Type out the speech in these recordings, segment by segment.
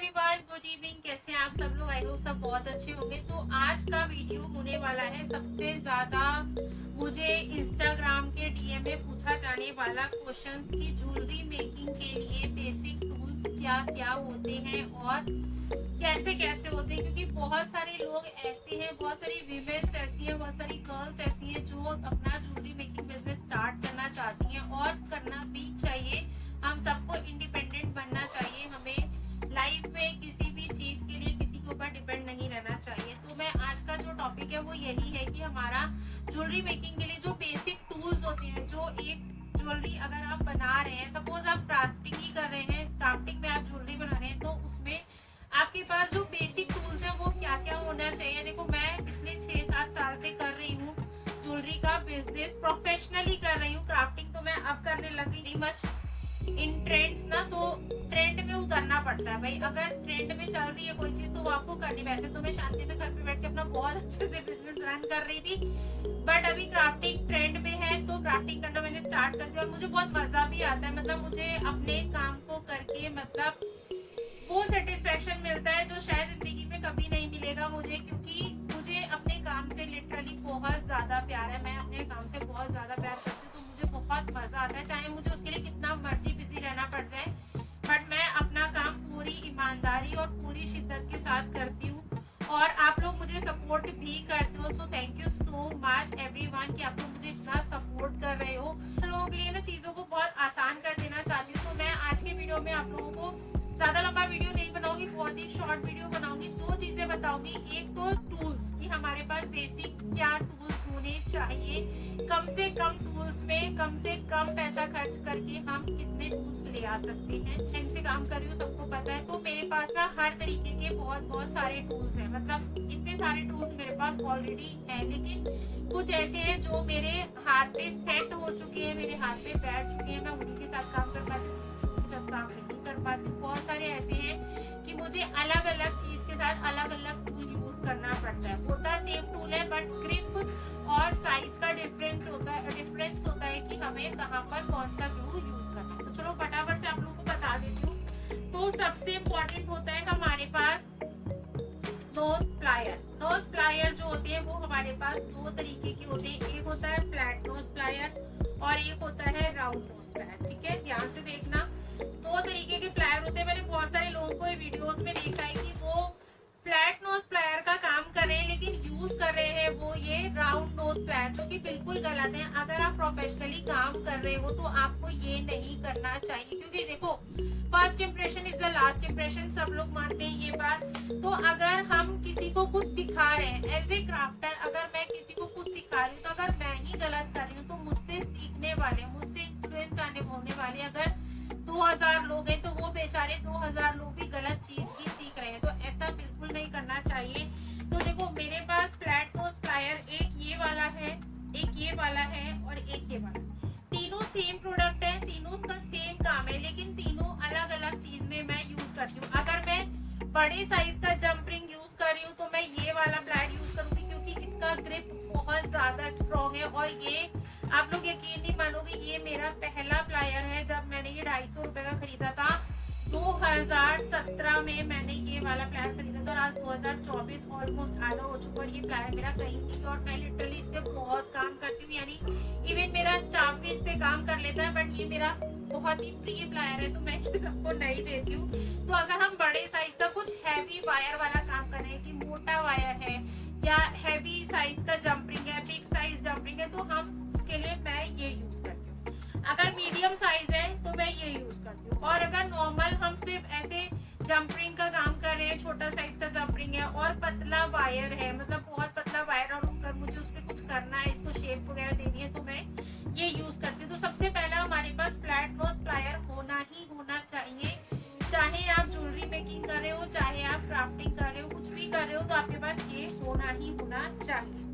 Everyone, good evening. कैसे हैं आप सब लोग? आई होप सब बहुत अच्छे होंगे। तो आज का वीडियो होने वाला है सबसे ज्यादा मुझे इंस्टाग्राम के डीएम में पूछा जाने वाला क्वेश्चंस की ज्वेलरी मेकिंग के लिए बेसिक टूल्स क्या क्या होते हैं और कैसे कैसे होते हैं, क्योंकि बहुत सारे लोग ऐसे हैं, बहुत सारी वीमेन्स ऐसी हैं, बहुत सारी गर्ल्स ऐसी हैं जो अपना ज्वेलरी मेकिंग बिजनेस स्टार्ट करना चाहती हैं और करना भी चाहिए। हम सबको इंडिपेंडेंट बनना चाहिए। हमें लाइफ में किसी भी चीज के लिए किसी के ऊपर डिपेंड नहीं रहना चाहिए। तो मैं आज का जो टॉपिक है वो यही है कि हमारा ज्वेलरी मेकिंग के लिए जो बेसिक टूल्स होते हैं, जो एक ज्वेलरी अगर आप बना रहे हैं, सपोज आप क्राफ्टिंग ही कर रहे हैं, क्राफ्टिंग में आप ज्वेलरी बना रहे हैं, तो उसमें आपके पास जो बेसिक टूल्स है वो क्या क्या होना चाहिए। देखो, मैं पिछले 6-7 साल से कर रही हूँ ज्वेलरी का बिजनेस, प्रोफेशनली कर रही हूँ। क्राफ्टिंग तो मैं अब करने लगी नहीं मच इन ट्रेंड्स ना, तो ट्रेंड में उतरना पड़ता है भाई। अगर ट्रेंड में चल रही है कोई चीज तो वो आपको करनी। वैसे तो मैं शांति से घर पे बैठ के अपना बहुत अच्छे से बिजनेस रन कर रही थी, बट अभी क्राफ्टिंग ट्रेंड में है तो क्राफ्टिंग करना मैंने स्टार्ट कर दिया और मुझे बहुत मजा भी आता है। मतलब मुझे अपने काम को करके मतलब वो सेटिस्फेक्शन मिलता है जो शायद जिंदगी में कभी नहीं मिलेगा मुझे, क्योंकि मुझे अपने काम से लिटरली बहुत ज्यादा प्यार है। मैं अपने काम से बहुत ज्यादा प्यार करती हूँ, तो मुझे बहुत मजा आता है, चाहे मुझे उसके लिए कितना मर्जी बिजी रहना पड़ जाए, बट मैं अपना काम पूरी ईमानदारी और पूरी शिद्दत के साथ करती हूँ। और आप लोग मुझे सपोर्ट भी करते हो, so thank you so much everyone कि आप लोग मुझे इतना सपोर्ट कर रहे हो। आप लोगों के लिए ना चीज़ों को बहुत आसान कर देना चाहती हूँ। तो मैं आज के वीडियो में आप लोगों को ज़्यादा लंबा वीडियो नहीं बनाऊंगी, बहुत ही शॉर्ट वीडियो बनाऊंगी। 2 चीज़ें बताऊंगी। एक तो टूल्स कि हमारे पास बेसिक क्या टूल्स होने चाहिए, कम से कम टूल्स में कम से कम पैसा खर्च करके हम कितने टूल्स ले आ सकते हैं। टाइम से काम कर रही हूँ, सबको पता है, तो मेरे पास ना हर तरीके के बहुत बहुत सारे टूल्स हैं। मतलब इतने सारे टूल्स मेरे पास ऑलरेडी हैं, लेकिन कुछ ऐसे हैं जो मेरे हाथ पे सेट हो चुके हैं, मेरे हाथ पे बैठ चुके हैं, मैं उन्हीं के साथ काम कर पाती हूँ, उनके साथ काम नहीं कर पाती हूँ। बहुत सारे ऐसे हैं कि मुझे अलग अलग चीज के साथ अलग अलग टूल यूज करना पड़ता है। होता सेम टूल है, बट ग्रिप और साइज का डिफरेंस होता है कि हमें कहाँ पर कौन सा ग्लू यूज करना है। तो चलो फटाफट से आप लोगों को बता देती हूँ। तो सबसे इम्पोर्टेंट होता है हमारे पास नोज प्लायर। नोज प्लायर जो होते हैं वो हमारे पास 2 तरीके के होते हैं। एक होता है फ्लैट नोज प्लायर और एक होता है राउंड नोज प्लायर। ठीक है, ध्यान से देखना। 2 तरीके के प्लायर होते हैं। मैंने बहुत सारे लोगों को वीडियोस में देखा है कि वो फ्लैट नोज प्लायर का काम कर रहे हैं, लेकिन यूज कर रहे हैं वो ये राउंड नोज प्लायर, जो कि बिल्कुल गलत है। अगर आप प्रोफेशनली काम कर रहे हो तो आपको ये नहीं करना चाहिए, क्योंकि देखो, first impression is the last impression, सब लोग मानते हैं ये बात। तो अगर हम किसी को कुछ सिखा रहे हैं एज ए क्राफ्टर, अगर मैं किसी को कुछ सिखा रही हूँ, तो अगर मैं ही गलत कर रही हूँ तो मुझसे सीखने वाले, मुझसे इन्फ्लुएंस आने होने वाले अगर 2000 लोग हैं, तो वो बेचारे 2000 लोग भी गलत चीज ही सीख रहे हैं। तो ऐसा बिल्कुल नहीं करना चाहिए। तो देखो, मेरे पास फ्लैट नोज प्लायर एक ये वाला है, एक ये वाला है और एक ये वाला। तीनों सेम प्रोडक्ट है, तीनों का सेम काम है, लेकिन तीनों अलग अलग चीज में मैं यूज करती हूँ। अगर मैं बड़े साइज का जंप रिंग यूज कर रही हूँ तो मैं ये वाला प्लायर यूज करूंगी, क्योंकि इसका ग्रिप बहुत ज्यादा स्ट्रॉन्ग है। और ये आप लोग यकीन नहीं मानोगे, ये मेरा पहला प्लायर है। जब मैंने ये 250 रुपए का खरीदा था 2017 में, मैंने ये वाला प्लायर खरीदा था और आज 2024 ऑलमोस्ट आधा हो चुका और ये प्लायर मेरा कहीं नहीं। और मैं लिटरली इससे बहुत काम करती हूँ, यानी इवन मेरा स्टाफ भी इससे काम कर लेता है, बट ये मेरा बहुत ही प्रिय प्लायर है, तो मैं ये सबको नहीं देती हूँ। तो अगर हम बड़े साइज का कुछ हैवी वायर वाला काम कर रहे हैं, कि मोटा वायर है या हैवी साइज का जंपरिंग है, बिग साइज जंपरिंग है, तो हम उसके लिए मैं ये यूज करती हूँ। अगर मीडियम साइज है तो मैं ये यूज करती हूँ। और अगर नॉर्मल हम सिर्फ ऐसे जंपरिंग का काम कर रहे हैं, छोटा साइज का जंपरिंग है और पतला वायर है, मतलब बहुत पतला वायर, और अगर मुझे उससे कुछ करना है, इसको शेप वगैरह देनी है, तो मैं ये यूज करती हूँ। तो सबसे पहला हमारे पास फ्लैट नोज प्लायर होना ही होना चाहिए। चाहे आप ज्वेलरी मेकिंग कर रहे हो, चाहे आप क्राफ्टिंग कर रहे हो, कुछ भी कर रहे हो, तो आपके पास ये होना ही होना चाहिए।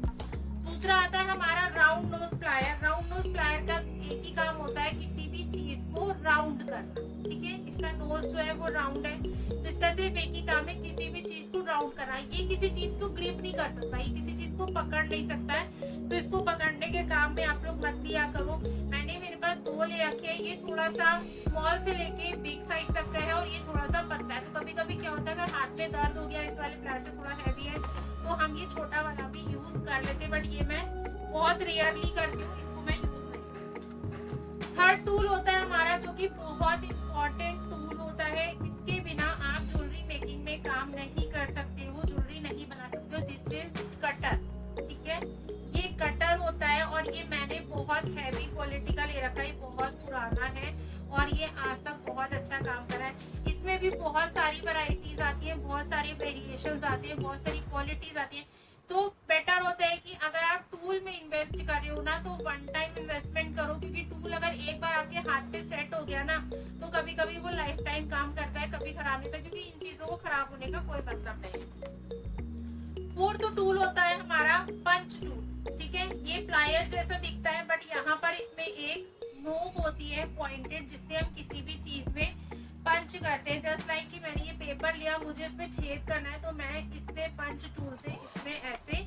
दूसरा आता है हमारा round knows plier. Round knows plier का एक ही काम होता है, किसी भी चीज को राउंड करना। ठीक है, इसका नोज जो है वो राउंड है, तो इसका सिर्फ एक ही काम है, किसी भी चीज को राउंड करना। ये किसी चीज को ग्रिप नहीं कर सकता, ये किसी चीज को पकड़ नहीं सकता है, तो इसको पकड़ने के काम में आप लोग मत लिया करो। मैंने मेरे पास 2 ले रखे हैं, ये थोड़ा सा स्मॉल से लेके बिग साइज तक का है और ये थोड़ा सा पतला है। तो कभी कभी क्या होता है अगर हाथ में दर्द हो गया, इस वाले प्लायर से थोड़ा हैवी है, तो हम ये छोटा वाला भी यूज कर लेते हैं, बट ये मैं बहुत रेयरली करती हूँ, इसको मैं यूज नहीं करती। थर्ड टूल होता है हमारा, जो कि बहुत इंपॉर्टेंट टूल होता है, इसके बिना आप ज्वेलरी मेकिंग में काम नहीं कर सकते हो, ज्वेलरी नहीं बना सकते हो। दिस इज कटर, ठीक है, ये कटर होता है और ये मैंने बहुत हैवी क्वालिटी का ले रखा है, बहुत पुराना है और ये आज तक बहुत अच्छा काम कर रहा है। इसमें भी बहुत सारी वैरायटीज आती है, बहुत सारी वेरिएशंस आती है, बहुत सारी क्वालिटीज आती है। तो बेटर होता है कि अगर आप टूल में इन्वेस्ट कर रहे हो ना, तो वन टाइम इन्वेस्टमेंट करो, क्योंकि टूल अगर एक बार आपके हाथ पे सेट हो गया ना, तो कभी कभी वो लाइफ टाइम काम करता है, कभी खराब नहीं होता, क्योंकि इन चीजों को खराब होने का कोई मतलब नहीं है। फोर्थ टूल होता है हमारा पंच टूल, ठीक है, ये प्लायर जैसा दिखता है, बट यहाँ पर इसमें एक नोक होती है पॉइंटेड, जिससे हम किसी भी चीज में पंच करते हैं। जस्ट लाइक कि मैंने ये पेपर लिया, मुझे इसमें छेद करना है, तो मैं इससे पंच टूल से इसमें ऐसे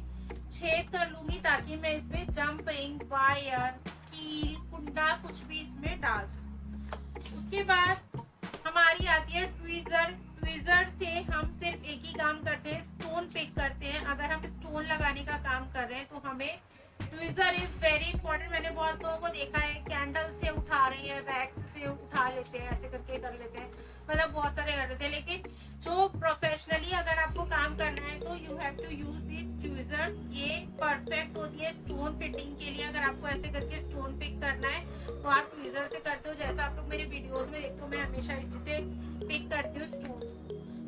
छेद कर लूंगी, ताकि मैं इसमें जंप रिंग, वायर, कील, कुंडा कुछ भी इसमें डाल सकूं। उसके बाद हमारी आती है ट्वीजर। ट्वीजर से हम सिर्फ एक ही काम करते हैं, स्टोन पिक करते हैं। अगर हम स्टोन लगाने का काम कर रहे हैं तो हमें ट्वीजर इज वेरी इंपॉर्टेंट। मैंने बहुत लोगों को देखा है कैंडल से उठा रहे हैं, वैक्स से उठा लेते हैं, ऐसे करके कर लेते हैं, मतलब बहुत सारे कर लेते हैं। लेकिन जो प्रोफेशनली अगर आपको काम करना है तो you have to use this tweezers. ये परफेक्ट होती है स्टोन फिटिंग के लिए। अगर आपको ऐसे करके स्टोन पिक करना है तो आप ट्वीजर से करते हो, जैसा आप लोग मेरे वीडियोस में देखते हो, मैं हमेशा इसी से पिक करती हूँ स्टोन्स।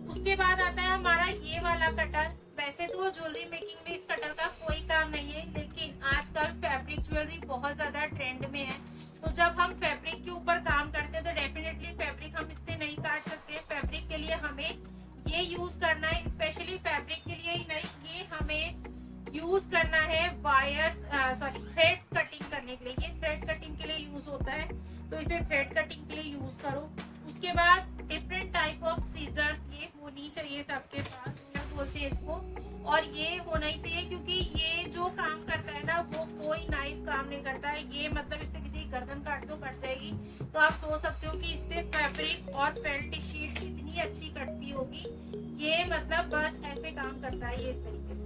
उसके बाद आता है हमारा ये वाला कटर। वैसे तो ज्वेलरी मेकिंग में इस कटर का कोई काम नहीं है, लेकिन आजकल फैब्रिक ज्वेलरी बहुत ज्यादा ट्रेंड में है, तो जब हम फैब्रिक के ऊपर काम करते हैं तो डेफिनेटली फैब्रिक हम इससे नहीं काट सकते। फैब्रिक के लिए हमें ये यूज करना है, स्पेशली फैब्रिक के लिए ही नहीं, ये हमें यूज करना है वायर्स थ्रेड्स कटिंग करने के लिए। ये थ्रेड कटिंग के लिए यूज होता है, तो इसे थ्रेड कटिंग के लिए यूज करो। उसके बाद डिफरेंट टाइप ऑफ सीजर्स, ये होनी चाहिए सबके पास, क्या बोलते हैं इसको, और ये होना ही चाहिए, क्योंकि ये जो काम करता है ना, वो कोई नाइफ काम नहीं करता है। ये मतलब इससे किसी की गर्दन काट दो कट जाएगी, तो आप सोच सकते हो कि इससे फैब्रिक और फेल्ट शीट कितनी अच्छी कटती होगी। ये मतलब बस ऐसे काम करता है, ये इस तरीके से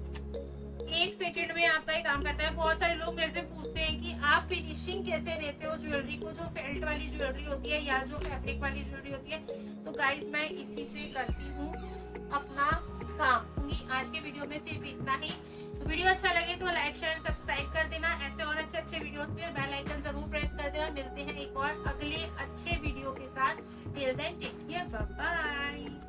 1 सेकंड में आपका ये काम करता है। बहुत सारे लोग मेरे से पूछते हैं कि आप फिनिशिंग कैसे देते हो ज्वेलरी को, जो फेल्ट वाली ज्वेलरी होती है या जो फैब्रिक वाली ज्वेलरी होती है। तो गाइज मैं इसी से करती हूँ अपना काम। आज के वीडियो में सिर्फ इतना ही। तो वीडियो अच्छा लगे तो लाइक शेयर सब्सक्राइब कर देना। ऐसे और अच्छे अच्छे वीडियोस के लिए बेल आइकन जरूर प्रेस कर देना। मिलते हैं एक और अगले अच्छे वीडियो के साथ। Till then take care, bye bye.